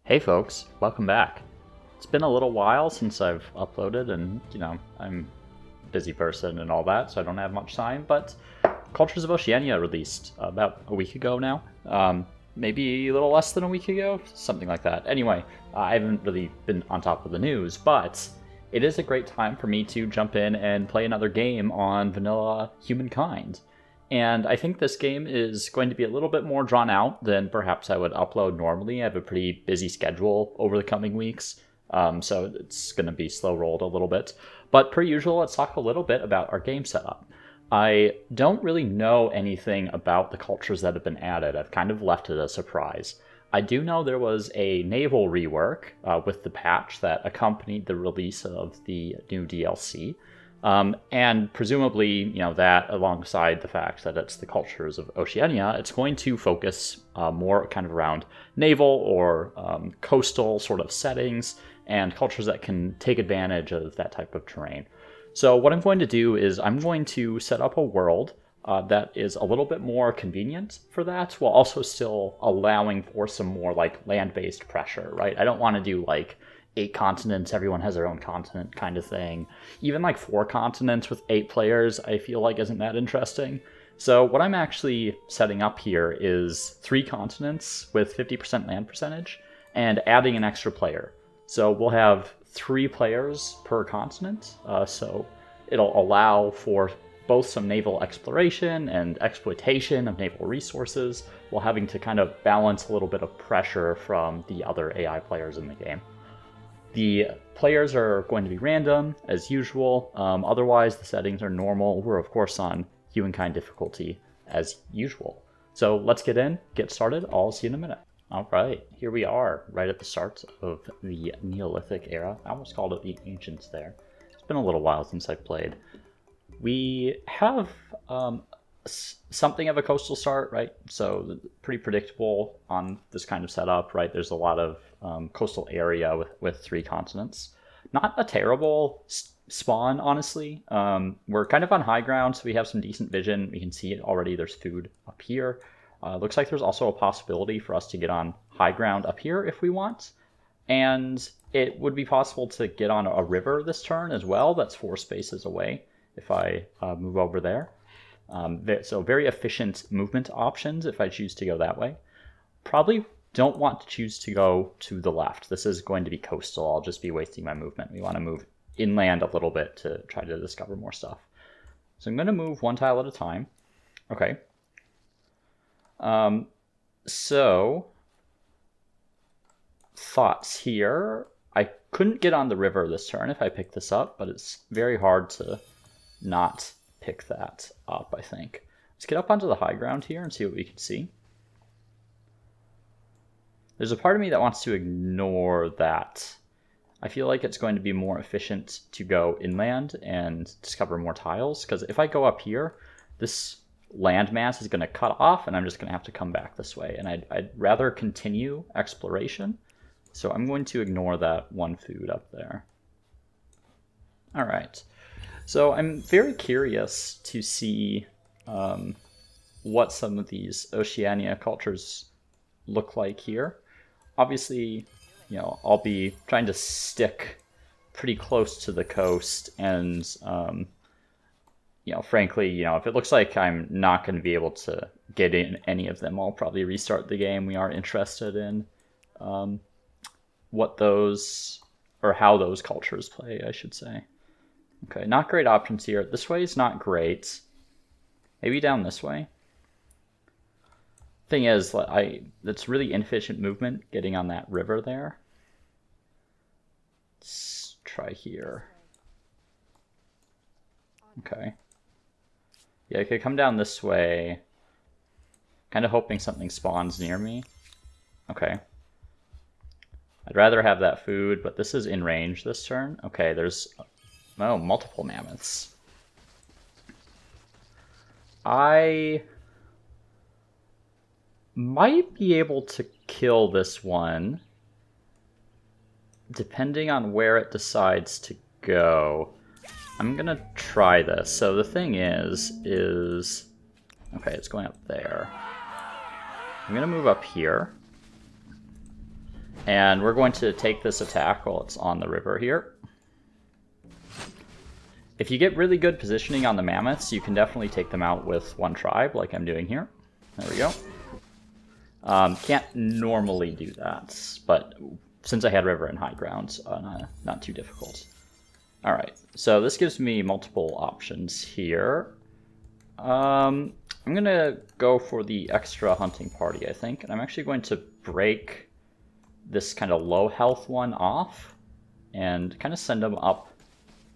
Hey folks, welcome back. It's been a little while since I've uploaded and, I'm a busy person and all that, so I don't have much time, but Cultures of Oceania released about a week ago now. Maybe a little less than a week ago, something like that. Anyway, I haven't really been on top of the news, but it is a great time for me to jump in and play another game on vanilla Humankind. And I think this game is going to be a little bit more drawn out than perhaps I would upload normally. I have a pretty busy schedule over the coming weeks, so it's going to be slow-rolled a little bit. But per usual, let's talk a little bit about our game setup. I don't really know anything about the cultures that have been added. I've kind of left it a surprise. I do know there was a naval rework with the patch that accompanied the release of the new DLC. And presumably, that alongside the fact that it's the Cultures of Oceania, it's going to focus more kind of around naval or coastal sort of settings and cultures that can take advantage of that type of terrain. So what I'm going to do is I'm going to set up a world that is a little bit more convenient for that, while also still allowing for some more like land-based pressure, right? I don't want to do like 8 continents, everyone has their own continent kind of thing. Even like 4 continents with 8 players, I feel like isn't that interesting. So what I'm actually setting up here is 3 continents with 50% land percentage and adding an extra player. So we'll have 3 players per continent, so it'll allow for both some naval exploration and exploitation of naval resources, while having to kind of balance a little bit of pressure from the other AI players in the game. The players are going to be random, as usual. Otherwise, the settings are normal. We're, of course, on Humankind difficulty, as usual. So let's get started. I'll see you in a minute. All right, here we are, right at the start of the Neolithic era. I almost called it the Ancients there. It's been a little while since I've played. We have something of a coastal start, right? So pretty predictable on this kind of setup, right? There's a lot of coastal area with 3 continents. Not a terrible spawn, honestly. We're kind of on high ground, so we have some decent vision. We can see it already. There's food up here. Looks like there's also a possibility for us to get on high ground up here if we want. And it would be possible to get on a river this turn as well. That's 4 spaces away if I move over there. So very efficient movement options if I choose to go that way. Probably don't want to choose to go to the left. This is going to be coastal. I'll just be wasting my movement. We want to move inland a little bit to try to discover more stuff. So I'm going to move 1 tile at a time. Okay. So thoughts here. I couldn't get on the river this turn if I picked this up, but it's very hard to not pick that up, I think. Let's get up onto the high ground here and see what we can see. There's a part of me that wants to ignore that. I feel like it's going to be more efficient to go inland and discover more tiles, because if I go up here, this landmass is going to cut off and I'm just going to have to come back this way, and I'd rather continue exploration, so I'm going to ignore that 1 food up there. All right. So I'm very curious to see what some of these Oceania cultures look like here. Obviously, I'll be trying to stick pretty close to the coast, and frankly, if it looks like I'm not going to be able to get in any of them, I'll probably restart the game. We are interested in what those, or how those cultures play, I should say. Okay, not great options here. This way is not great. Maybe down this way. Thing is, that's really inefficient movement getting on that river there. Let's try here. Okay. Yeah, I could come down this way. Kind of hoping something spawns near me. Okay. I'd rather have that food, but this is in range this turn. Okay, there's multiple mammoths. I might be able to kill this one, depending on where it decides to go. I'm gonna try this. So the thing is, okay, it's going up there. I'm gonna move up here. And we're going to take this attack while it's on the river here. If you get really good positioning on the mammoths, you can definitely take them out with one tribe, like I'm doing here. There we go. Can't normally do that, but since I had river and high ground, not too difficult. Alright, so this gives me multiple options here. I'm going to go for the extra hunting party, I think, and I'm actually going to break this kind of low health one off and kind of send them up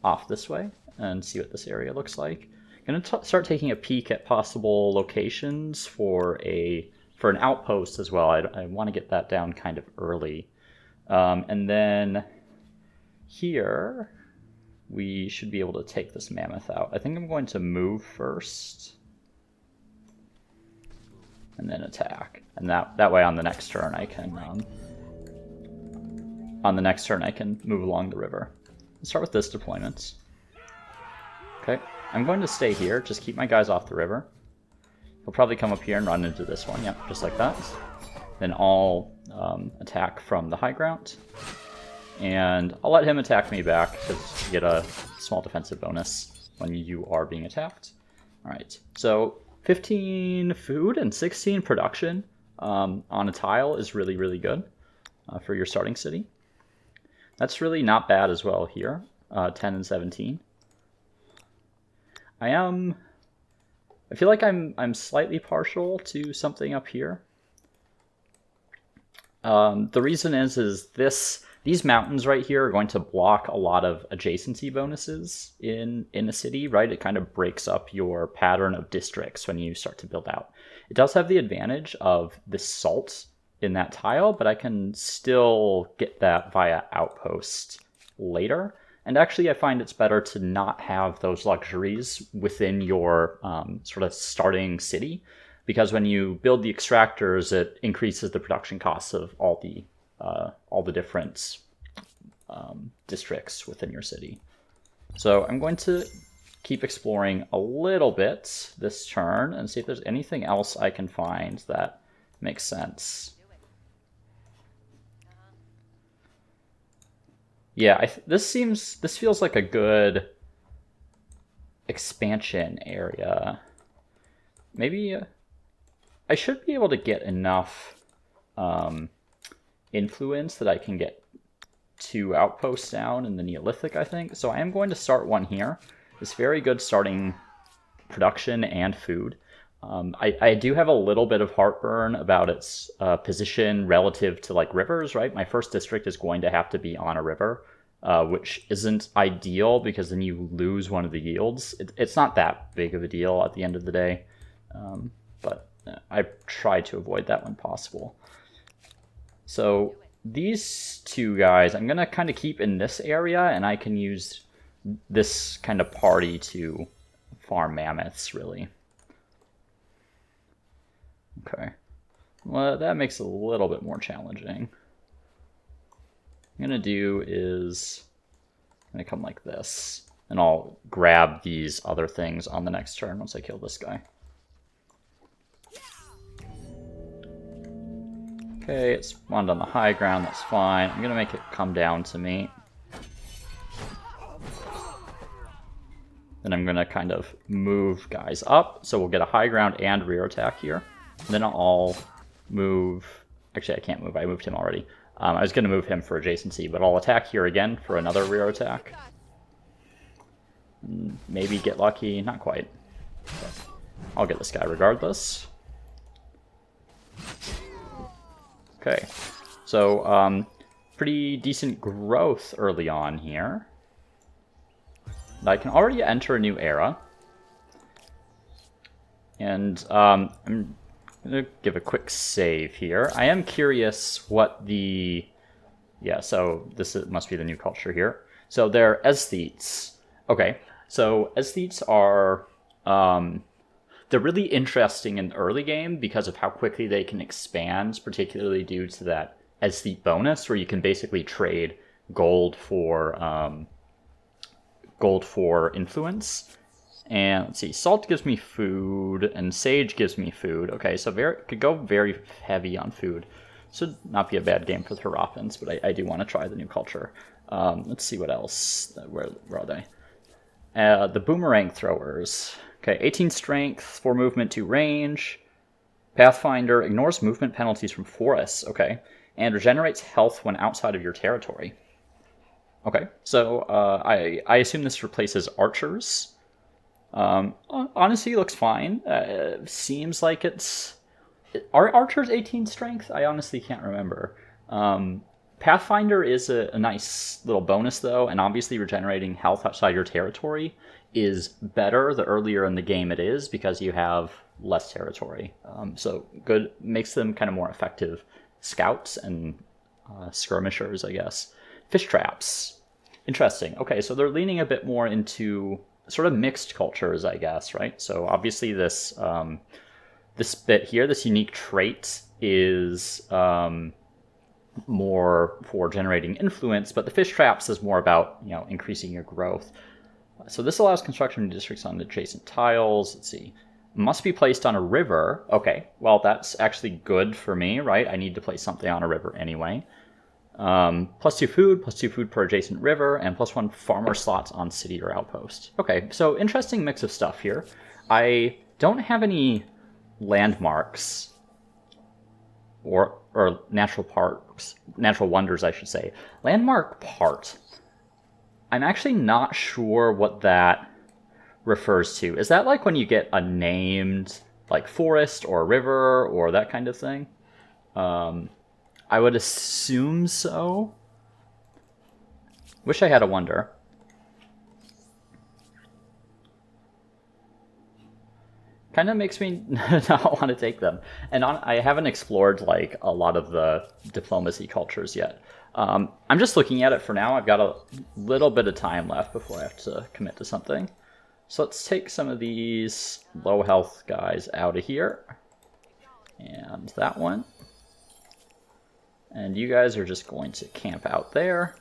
off this way and see what this area looks like. I'm going to start taking a peek at possible locations for an outpost as well. I want to get that down kind of early. And then here we should be able to take this mammoth out. I think I'm going to move first and then attack. And that way on the next turn I can move along the river. Let's start with this deployment. Okay, I'm going to stay here, just keep my guys off the river. He'll probably come up here and run into this one, yep, just like that. Then I'll attack from the high ground. And I'll let him attack me back, because you get a small defensive bonus when you are being attacked. Alright, so 15 food and 16 production on a tile is really, really good for your starting city. That's really not bad as well here, 10 and 17. I feel like I'm slightly partial to something up here. The reason is these mountains right here are going to block a lot of adjacency bonuses in a city, right? It kind of breaks up your pattern of districts when you start to build out. It does have the advantage of the salt in that tile, but I can still get that via outpost later. And actually, I find it's better to not have those luxuries within your sort of starting city, because when you build the extractors, it increases the production costs of all the different districts within your city. So I'm going to keep exploring a little bit this turn and see if there's anything else I can find that makes sense. Yeah, this feels like a good expansion area. Maybe I should be able to get enough influence that I can get 2 outposts down in the Neolithic, I think. So I am going to start one here. It's very good starting production and food. I do have a little bit of heartburn about its position relative to like rivers, right? My first district is going to have to be on a river, which isn't ideal because then you lose one of the yields. It's not that big of a deal at the end of the day, but I try to avoid that when possible. So these 2 guys, I'm going to kind of keep in this area, and I can use this kind of party to farm mammoths, really. Okay, well, that makes it a little bit more challenging. What I'm going to do is I'm going to come like this, and I'll grab these other things on the next turn once I kill this guy. Okay, it spawned on the high ground, that's fine. I'm going to make it come down to me. Then I'm going to kind of move guys up, so we'll get a high ground and rear attack here. Then I'll move... Actually, I can't move. I moved him already. I was going to move him for adjacency, but I'll attack here again for another rear attack. Maybe get lucky. Not quite. But I'll get this guy regardless. Okay. So, pretty decent growth early on here. I can already enter a new era. And I'm going to give a quick save here. I am curious what the... Yeah, so must be the new culture here. So they're aesthetes. Okay, so aesthetes are... they're really interesting in the early game because of how quickly they can expand, particularly due to that aesthete bonus, where you can basically trade gold for influence. And let's see, salt gives me food, and sage gives me food. Okay, so could go very heavy on food. Should not be a bad game for the Harappans, but I do want to try the new culture. Let's see what else. Where are they? The boomerang throwers. Okay, 18 strength, 4 movement, 2 range. Pathfinder ignores movement penalties from forests. Okay, and regenerates health when outside of your territory. Okay, so I assume this replaces archers. Honestly, looks fine. Seems like it's... Are archers 18 strength? I honestly can't remember. Pathfinder is a nice little bonus, though, and obviously regenerating health outside your territory is better the earlier in the game it is, because you have less territory. So good, makes them kind of more effective scouts and skirmishers, I guess. Fish traps. Interesting. Okay, so they're leaning a bit more into sort of mixed cultures, I guess, right? So obviously this this bit here, this unique trait, is more for generating influence, but the fish traps is more about, you know, increasing your growth. So this allows construction districts on adjacent tiles. Let's see. Must be placed on a river. Okay, well, that's actually good for me, right? I need to place something on a river anyway. +2 food, +2 food per adjacent river, and +1 farmer slots on city or outpost. Okay, so interesting mix of stuff here. I don't have any landmarks or natural parks, natural wonders, I should say. Landmark part. I'm actually not sure what that refers to. Is that like when you get a named like forest or river or that kind of thing? I would assume so. Wish I had a wonder. Kind of makes me not want to take them. And I haven't explored like a lot of the diplomacy cultures yet. I'm just looking at it for now. I've got a little bit of time left before I have to commit to something. So let's take some of these low health guys out of here. And that one. And you guys are just going to camp out there.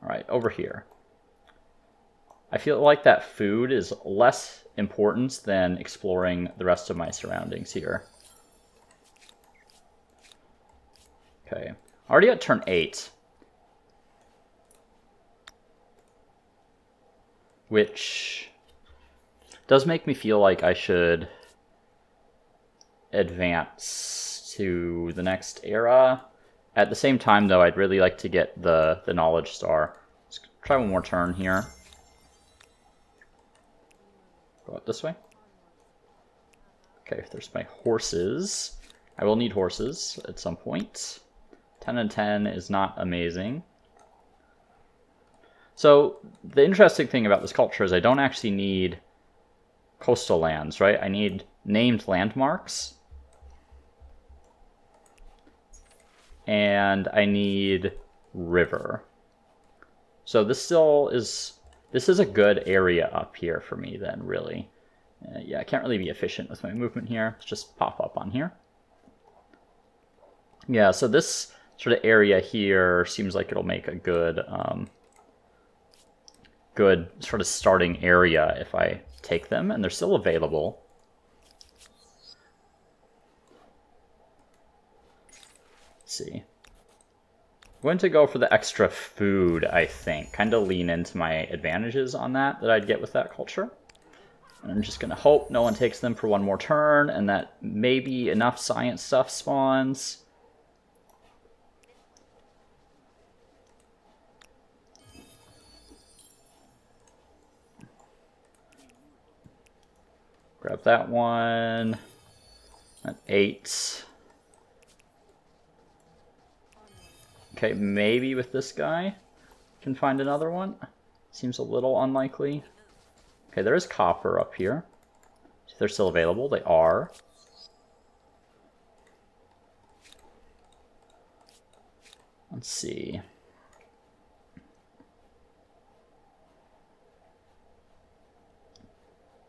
All right, over here. I feel like that food is less important than exploring the rest of my surroundings here. Okay, already at turn 8. Which does make me feel like I should advance to the next era. At the same time, though, I'd really like to get the knowledge star. Let's try one more turn here. Go out this way. Okay, if there's my horses. I will need horses at some point. 10 and 10 is not amazing. So the interesting thing about this culture is I don't actually need coastal lands, right? I need named landmarks. And I need river. So this is a good area up here for me then, really. Yeah, I can't really be efficient with my movement here. Let's just pop up on here. Yeah, so this sort of area here seems like it'll make a good good sort of starting area if I take them, and they're still available. Let's see. I'm going to go for the extra food, I think. Kind of lean into my advantages on that I'd get with that culture. And I'm just going to hope no one takes them for one more turn, and that maybe enough science stuff spawns. Grab that one. At 8. Okay, maybe with this guy can find another one. Seems a little unlikely. Okay, there is copper up here. If they're still available, they are. Let's see.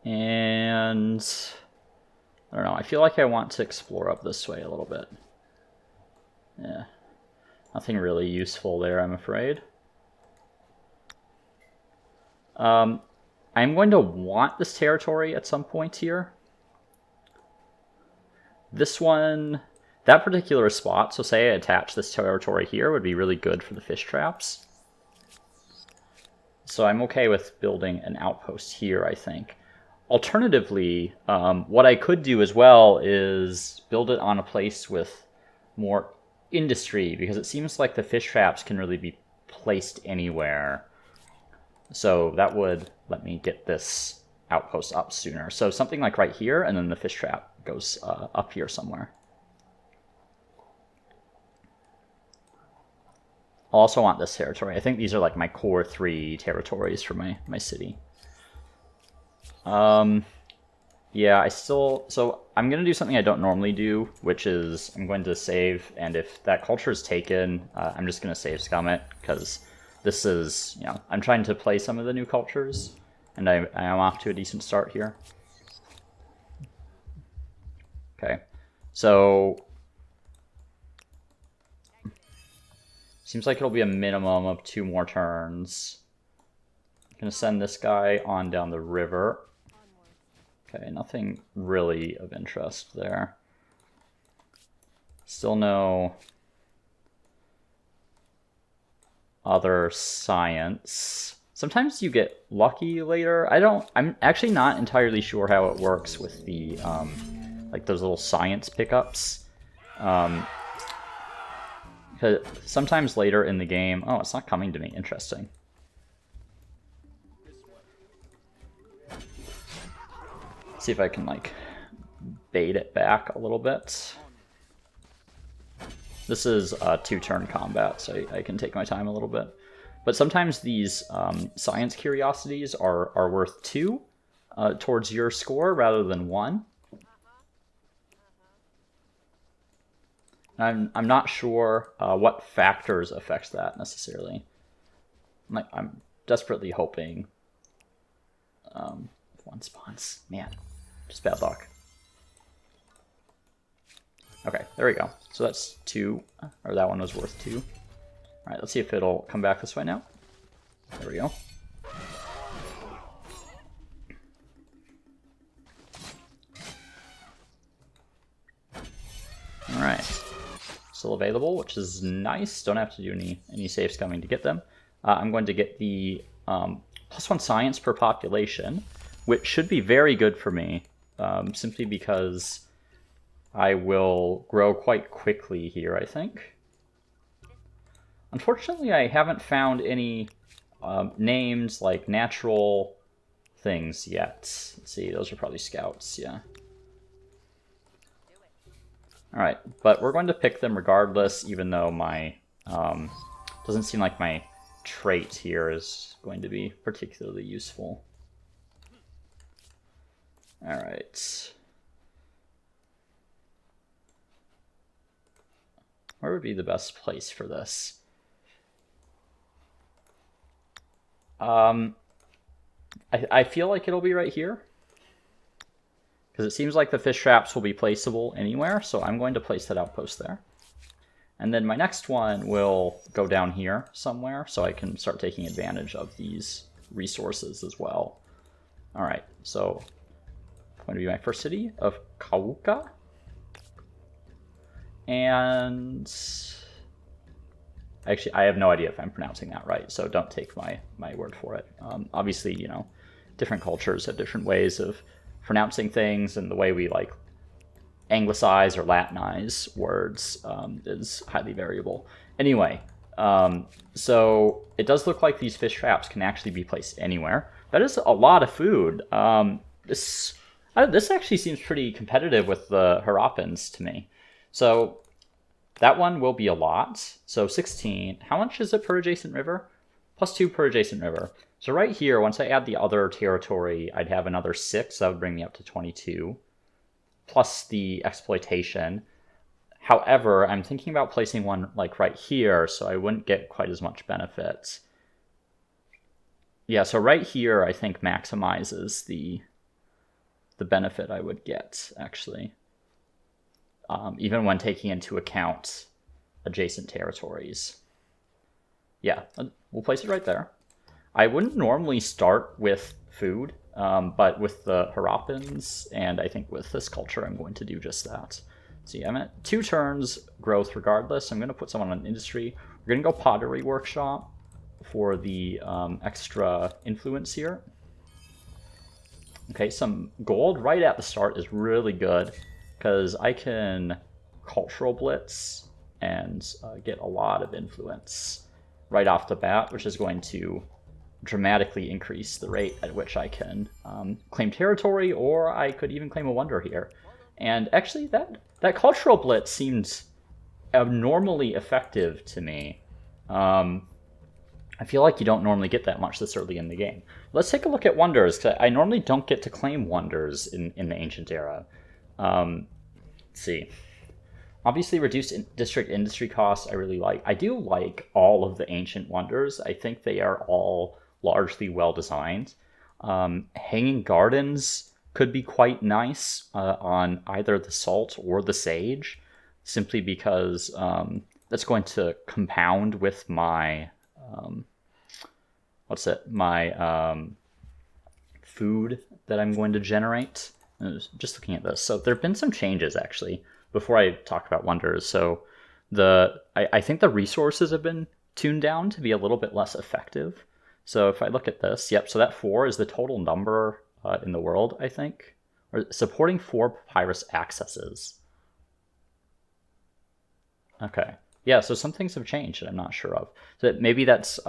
And I don't know, I feel like I want to explore up this way a little bit. Yeah. Nothing really useful there, I'm afraid. I'm going to want this territory at some point here. This one, that particular spot, so say I attach this territory here, would be really good for the fish traps. So I'm okay with building an outpost here, I think. Alternatively, what I could do as well is build it on a place with more industry, because it seems like the fish traps can really be placed anywhere. So that would let me get this outpost up sooner. So something like right here, and then the fish trap goes up here somewhere. I'll also want this territory. I think these are like my core 3 territories for my city. Yeah, so I'm going to do something I don't normally do, which is I'm going to save, and if that culture is taken, I'm just going to save scum it, because this is, I'm trying to play some of the new cultures, and I am off to a decent start here. Okay, so seems like it'll be a minimum of 2 more turns. I'm going to send this guy on down the river. Okay, nothing really of interest there. Still no other science. Sometimes you get lucky later. I'm actually not entirely sure how it works with the, like those little science pickups. Because sometimes later in the game, oh, it's not coming to me. Interesting. See if I can like bait it back a little bit. This is a 2-turn combat, so I can take my time a little bit. But sometimes these science curiosities are worth 2 towards your score rather than 1. I'm not sure what factors affect that necessarily. I'm desperately hoping one spawns. Man, just bad luck. Okay, there we go. So that's 2, or that one was worth 2. All right, let's see if it'll come back this way now. There we go. All right, still available, which is nice. Don't have to do any save scumming to get them. I'm going to get the +1 science per population, which should be very good for me, simply because I will grow quite quickly here, I think. Unfortunately, I haven't found any names like natural things yet. Let's see, those are probably scouts, yeah. Alright, but we're going to pick them regardless, even though my... doesn't seem like my trait here is going to be particularly useful. Alright. Where would be the best place for this? I feel like it'll be right here, because it seems like the fish traps will be placeable anywhere, so I'm going to place that outpost there. And then my next one will go down here somewhere, so I can start taking advantage of these resources as well. Alright, so going to be my first city of Kauka. And actually, I have no idea if I'm pronouncing that right, so don't take my word for it. Obviously, different cultures have different ways of pronouncing things, and the way we like anglicize or Latinize words is highly variable. Anyway, so it does look like these fish traps can actually be placed anywhere. That is a lot of food. This actually seems pretty competitive with the Harappans to me. So that one will be a lot. So 16. How much is it per adjacent river? +2 per adjacent river. So right here, once I add the other territory, I'd have another 6. That would bring me up to 22. Plus the exploitation. However, I'm thinking about placing one like right here, so I wouldn't get quite as much benefit. Yeah, so right here, I think maximizes the benefit I would get, actually. Even when taking into account adjacent territories. Yeah, we'll place it right there. I wouldn't normally start with food, but with the Harappans, and I think with this culture, I'm going to do just that. See, I'm at 2 turns growth regardless. I'm going to put someone on industry. We're going to go pottery workshop for the extra influence here. Okay, some gold right at the start is really good because I can cultural blitz and get a lot of influence right off the bat, which is going to dramatically increase the rate at which I can claim territory, or I could even claim a wonder here. And actually, that cultural blitz seems abnormally effective to me. I feel like you don't normally get that much this early in the game. Let's take a look at wonders, because I normally don't get to claim wonders in the Ancient Era. Let's see. Obviously, reduced district industry costs I really like. I do like all of the ancient wonders. I think they are all largely well-designed. Hanging Gardens could be quite nice on either the Salt or the Sage, simply because that's going to compound with my food that I'm going to generate. Just looking at this, so there have been some changes actually before I talk about wonders. So I think the resources have been tuned down to be a little bit less effective. So if I look at this, yep, so that 4 is the total number in the world, I think, or supporting 4 papyrus accesses. Okay, yeah, so some things have changed that I'm not sure of. So maybe that's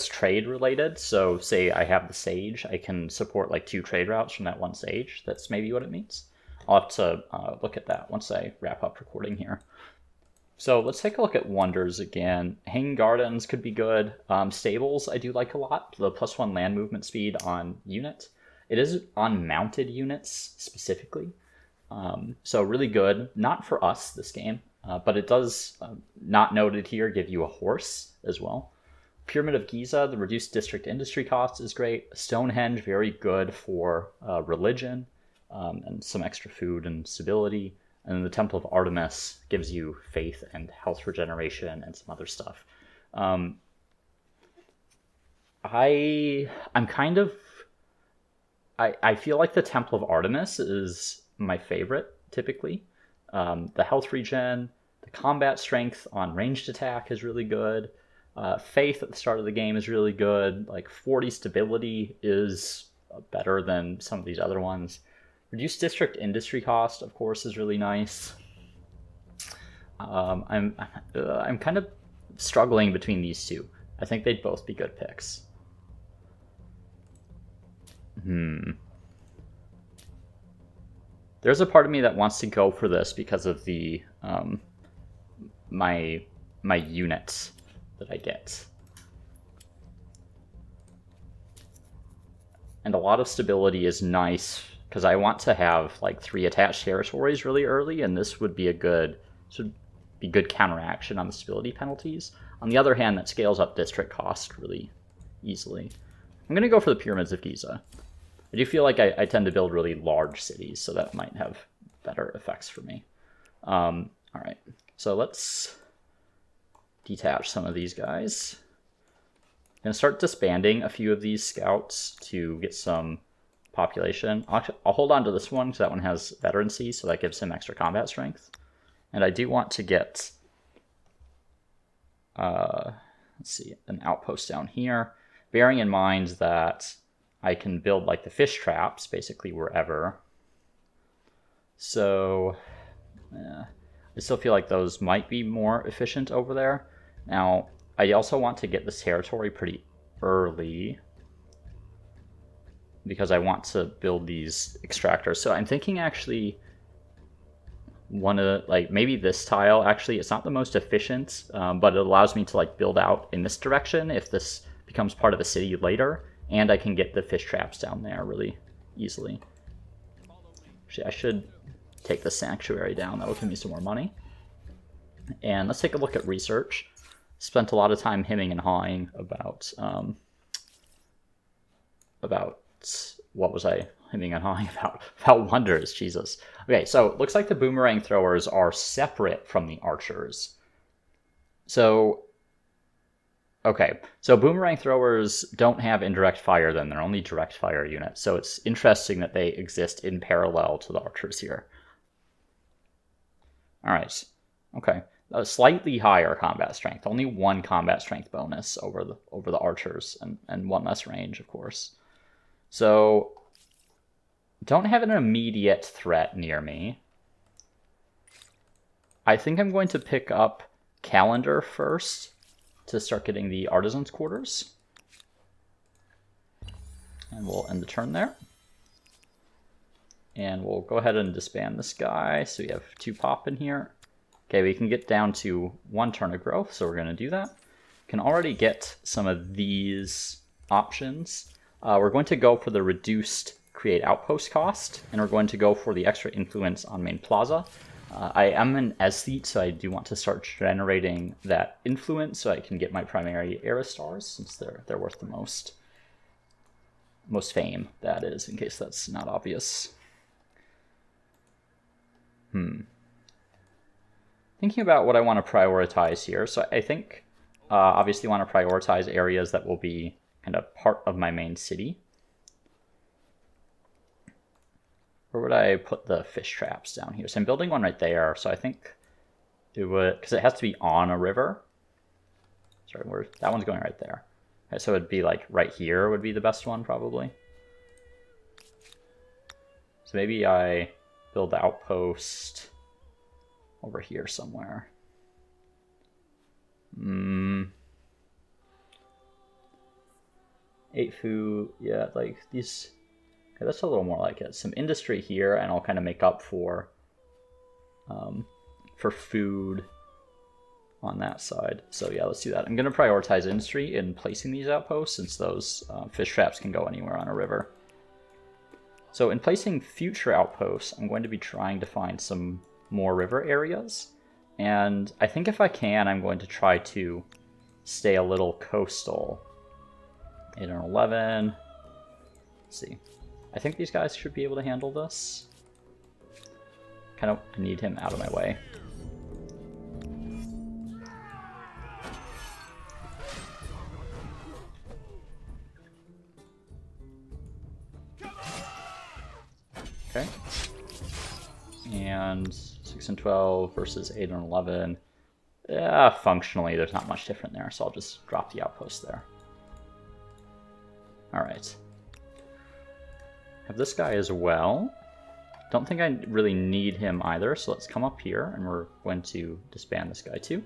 trade related. So say I have the Sage, I can support like 2 trade routes from that one Sage. That's maybe what it means. I'll have to look at that once I wrap up recording here. So let's take a look at wonders again. Hanging Gardens could be good. Stables I do like a lot. The +1 land movement speed on unit. It is on mounted units specifically. So really good. Not for us this game, but it does, not noted here, give you a horse as well. Pyramid of Giza, the reduced district industry cost is great. Stonehenge, very good for religion and some extra food and stability. And then the Temple of Artemis gives you faith and health regeneration and some other stuff. I'm kind of... I feel like the Temple of Artemis is my favorite, typically. The health regen, the combat strength on ranged attack is really good. Faith at the start of the game is really good. Like 40 stability is better than some of these other ones. Reduced district industry cost, of course, is really nice. I'm kind of struggling between these two. I think they'd both be good picks. There's a part of me that wants to go for this because of the my units that I get. And a lot of stability is nice because I want to have like 3 attached territories really early, and this would be good counteraction on the stability penalties. On the other hand, that scales up district cost really easily. I'm going to go for the Pyramids of Giza. I do feel like I tend to build really large cities, so that might have better effects for me. All right, so let's detach some of these guys. I'm going to start disbanding a few of these scouts to get some population. I'll hold on to this one because that one has veterancy, so that gives him extra combat strength. And I do want to get, let's see, an outpost down here, bearing in mind that I can build like the fish traps basically wherever. So I still feel like those might be more efficient over there. Now, I also want to get this territory pretty early because I want to build these extractors. So I'm thinking actually maybe this tile, actually it's not the most efficient, but it allows me to like build out in this direction if this becomes part of a city later, and I can get the fish traps down there really easily. Actually, I should take the sanctuary down. That will give me some more money. And let's take a look at research. Spent a lot of time hemming and hawing about what was I hemming and hawing about? About wonders, Jesus. Okay, so it looks like the boomerang throwers are separate from the archers. So boomerang throwers don't have indirect fire then, they're only direct fire units. So it's interesting that they exist in parallel to the archers here. Alright. Okay. A slightly higher combat strength. Only 1 combat strength bonus over the archers, and 1 less range, of course. So, don't have an immediate threat near me. I think I'm going to pick up Calendar first to start getting the artisans' quarters. And we'll end the turn there. And we'll go ahead and disband this guy, so we have 2 pop in here. Okay, we can get down to 1 turn of growth, so we're going to do that. Can already get some of these options. We're going to go for the reduced create outpost cost, and we're going to go for the extra influence on main plaza. I am an aesthete, so I do want to start generating that influence so I can get my primary era stars, since they're worth the most. Most fame, that is, in case that's not obvious. Thinking about what I want to prioritize here. So I think obviously want to prioritize areas that will be kind of part of my main city. Where would I put the fish traps down here? So I'm building one right there. So I think it would, because it has to be on a river. Sorry, that one's going right there. Okay, so it'd be like right here would be the best one probably. So maybe I build the outpost over here somewhere. 8 food, yeah, like these. Okay, that's a little more like it. Some industry here, and I'll kind of make up for food on that side. So yeah, let's do that. I'm going to prioritize industry in placing these outposts, since those fish traps can go anywhere on a river. So in placing future outposts, I'm going to be trying to find some more river areas. And I think if I can, I'm going to try to stay a little coastal. 8 and 11. Let's see. I think these guys should be able to handle this. Kind of need him out of my way. Okay. And 6 and 12 versus 8 and 11. Yeah, functionally, there's not much different there, so I'll just drop the outpost there. Alright. Have this guy as well. Don't think I really need him either, so let's come up here, and we're going to disband this guy too.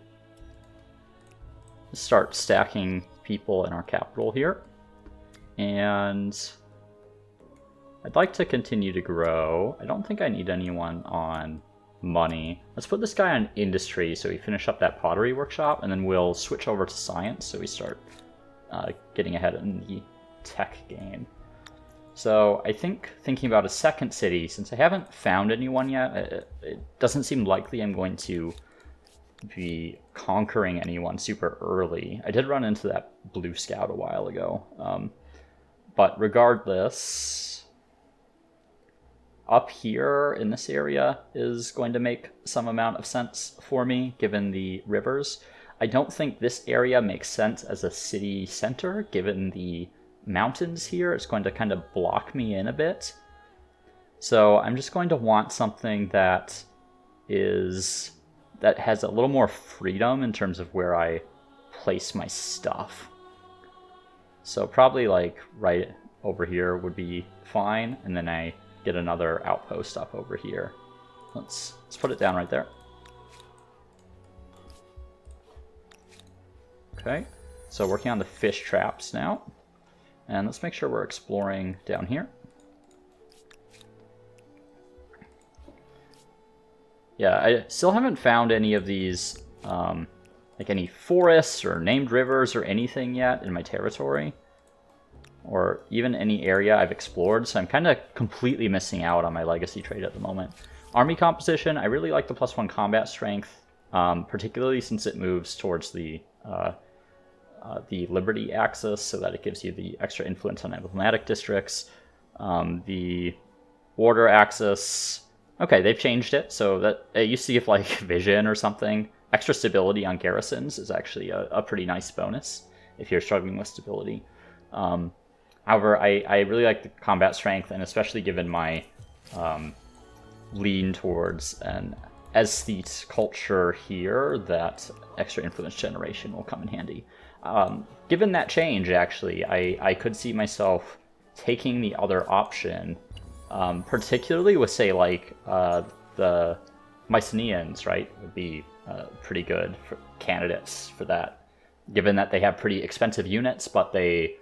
Let's start stacking people in our capital here. And I'd like to continue to grow. I don't think I need anyone on money. Let's put this guy on industry so we finish up that pottery workshop, and then we'll switch over to science so we start getting ahead in the tech game. So I think thinking about a second city, since I haven't found anyone yet, it doesn't seem likely I'm going to be conquering anyone super early. I did run into that blue scout a while ago. But regardless, up here in this area is going to make some amount of sense for me, given the rivers. I don't think this area makes sense as a city center, given the mountains here. It's going to kind of block me in a bit. So I'm just going to want something that has a little more freedom in terms of where I place my stuff. So probably like right over here would be fine, and then I get another outpost up over here. Let's put it down right there. Okay, so working on the fish traps now. And let's make sure we're exploring down here. Yeah, I still haven't found any of these, like any forests or named rivers or anything yet in my territory. Or even any area I've explored, so I'm kind of completely missing out on my legacy trait at the moment. Army composition, I really like the +1 combat strength, particularly since it moves towards the Liberty axis, so that it gives you the extra influence on emblematic districts. The Order axis, okay, they've changed it, so that it used to give like vision or something. Extra stability on garrisons is actually a pretty nice bonus if you're struggling with stability. However, I really like the combat strength, and especially given my lean towards an aesthete culture here, that extra influence generation will come in handy. Given that change, actually, I could see myself taking the other option, particularly with, say, like, the Mycenaeans, right, would be pretty good for candidates for that, given that they have pretty expensive units, but they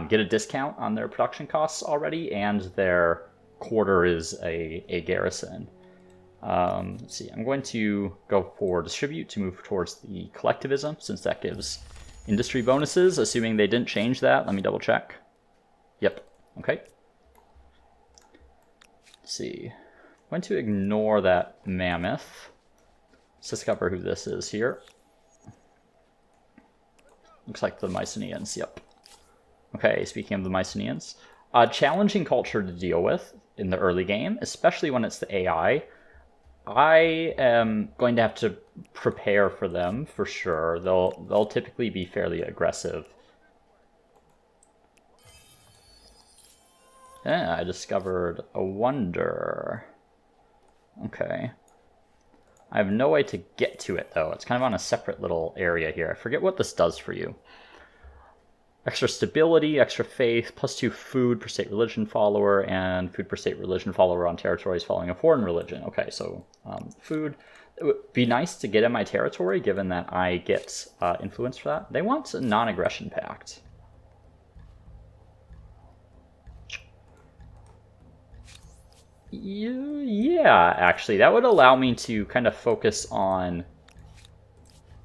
get a discount on their production costs already, and their quarter is a garrison. Let's see, I'm going to go for distribute to move towards the collectivism, since that gives industry bonuses, assuming they didn't change that. Let me double check. Yep, okay. Let's see, I'm going to ignore that mammoth. Let's discover who this is here. Looks like the Mycenaeans, yep. Okay, speaking of the Mycenaeans, a challenging culture to deal with in the early game, especially when it's the AI. I am going to have to prepare for them for sure. They'll typically be fairly aggressive. Yeah, I discovered a wonder. Okay. I have no way to get to it though. It's kind of on a separate little area here. I forget what this does for you. Extra stability, extra faith, +2 food per state religion follower, and food per state religion follower on territories following a foreign religion. Okay, so food. It would be nice to get in my territory, given that I get influence for that. They want a non-aggression pact. Yeah, actually, that would allow me to kind of focus on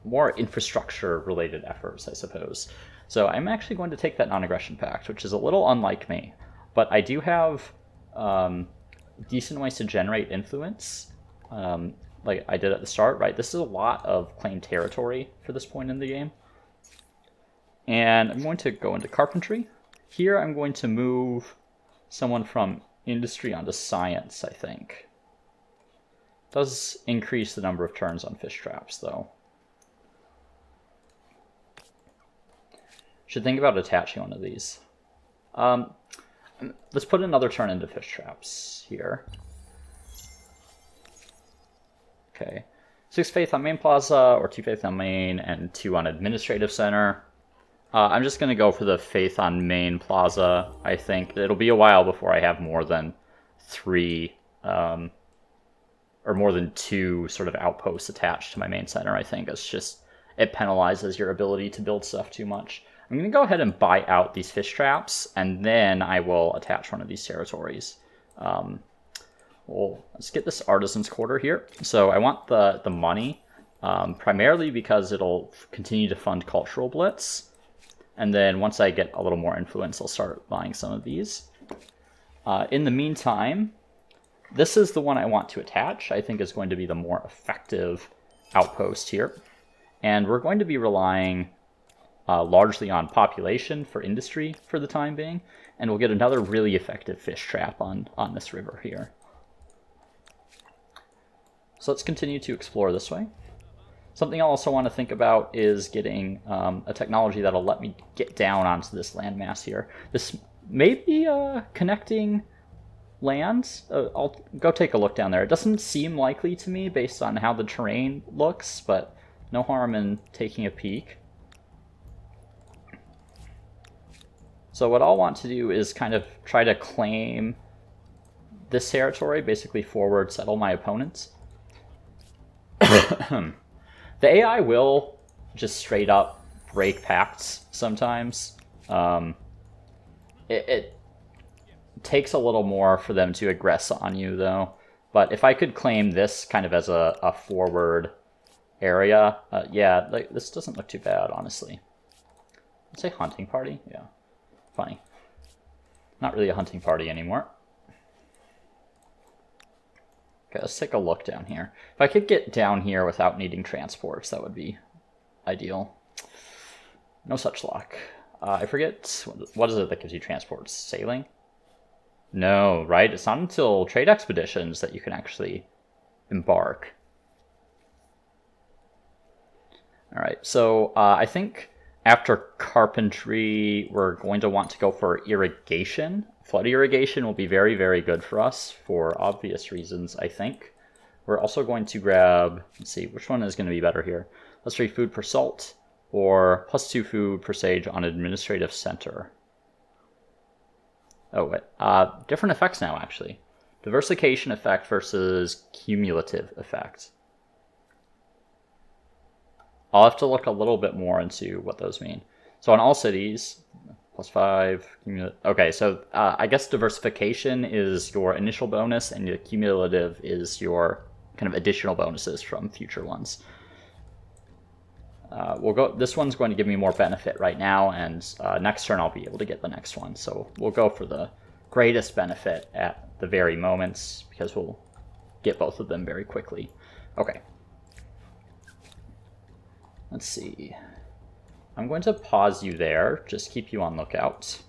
more infrastructure-related efforts, I suppose. So I'm actually going to take that non-aggression pact, which is a little unlike me. But I do have decent ways to generate influence, like I did at the start, right? This is a lot of claimed territory for this point in the game. And I'm going to go into carpentry. Here I'm going to move someone from industry onto science, I think. Does increase the number of turns on fish traps, though. Should think about attaching one of these. Let's put another turn into fish traps here. Okay. 6 faith on main plaza, or 2 faith on main, and 2 on administrative center. I'm just going to go for the faith on main plaza. I think it'll be a while before I have more than 3, or more than 2 sort of outposts attached to my main center. I think it's just, it penalizes your ability to build stuff too much. I'm going to go ahead and buy out these fish traps, and then I will attach one of these territories. Well, let's get this artisan's quarter here. So I want the money, primarily because it'll continue to fund cultural blitz. And then once I get a little more influence, I'll start buying some of these. In the meantime, this is the one I want to attach. I think is going to be the more effective outpost here. And we're going to be relying largely on population for industry for the time being. And we'll get another really effective fish trap on this river here. So let's continue to explore this way. Something I also want to think about is getting a technology that'll let me get down onto this landmass here. This may be connecting lands. I'll go take a look down there. It doesn't seem likely to me based on how the terrain looks, but no harm in taking a peek. So what I'll want to do is kind of try to claim this territory, basically forward settle my opponents. The AI will just straight up break pacts sometimes. It takes a little more for them to aggress on you, though. But if I could claim this kind of as a forward area, yeah, like, this doesn't look too bad, honestly. I'd say hunting party, yeah. Funny. Not really a hunting party anymore. Okay, let's take a look down here. If I could get down here without needing transports, that would be ideal. No such luck. I forget, what is it that gives you transports? Sailing? No, right? It's not until trade expeditions that you can actually embark. Alright, so I think after carpentry, we're going to want to go for irrigation. Flood irrigation will be very, very good for us for obvious reasons, I think. We're also going to grab, let's see, which one is going to be better here? +3 food per salt, or +2 food per sage on administrative center. Oh, wait. Different effects now, actually. Diversification effect versus cumulative effect. I'll have to look a little bit more into what those mean. So on all cities, +5. Okay, so I guess diversification is your initial bonus, and the cumulative is your kind of additional bonuses from future ones. We'll go. This one's going to give me more benefit right now, and next turn I'll be able to get the next one. So we'll go for the greatest benefit at the very moments, because we'll get both of them very quickly. Okay. Let's see. I'm going to pause you there. Just keep you on lookout.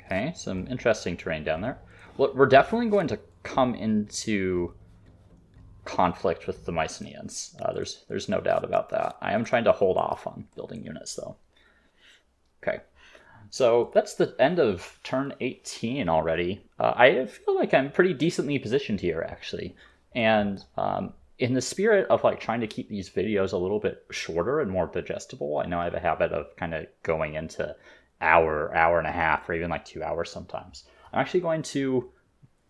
Okay, some interesting terrain down there. Well, we're definitely going to come into conflict with the Mycenaeans. There's no doubt about that. I am trying to hold off on building units, though. Okay, so that's the end of turn 18 already. I feel like I'm pretty decently positioned here, actually. And in the spirit of like trying to keep these videos a little bit shorter and more digestible, I know I have a habit of kind of going into hour and a half, or even like 2 hours sometimes. I'm actually going to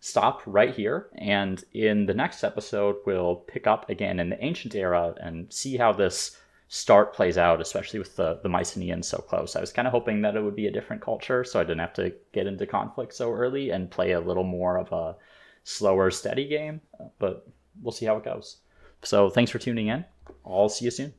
stop right here, and in the next episode we'll pick up again in the ancient era and see how this start plays out, especially with the Mycenaeans so close. I was kind of hoping that it would be a different culture, so I didn't have to get into conflict so early and play a little more of a slower, steady game, but we'll see how it goes. So thanks for tuning in. I'll see you soon.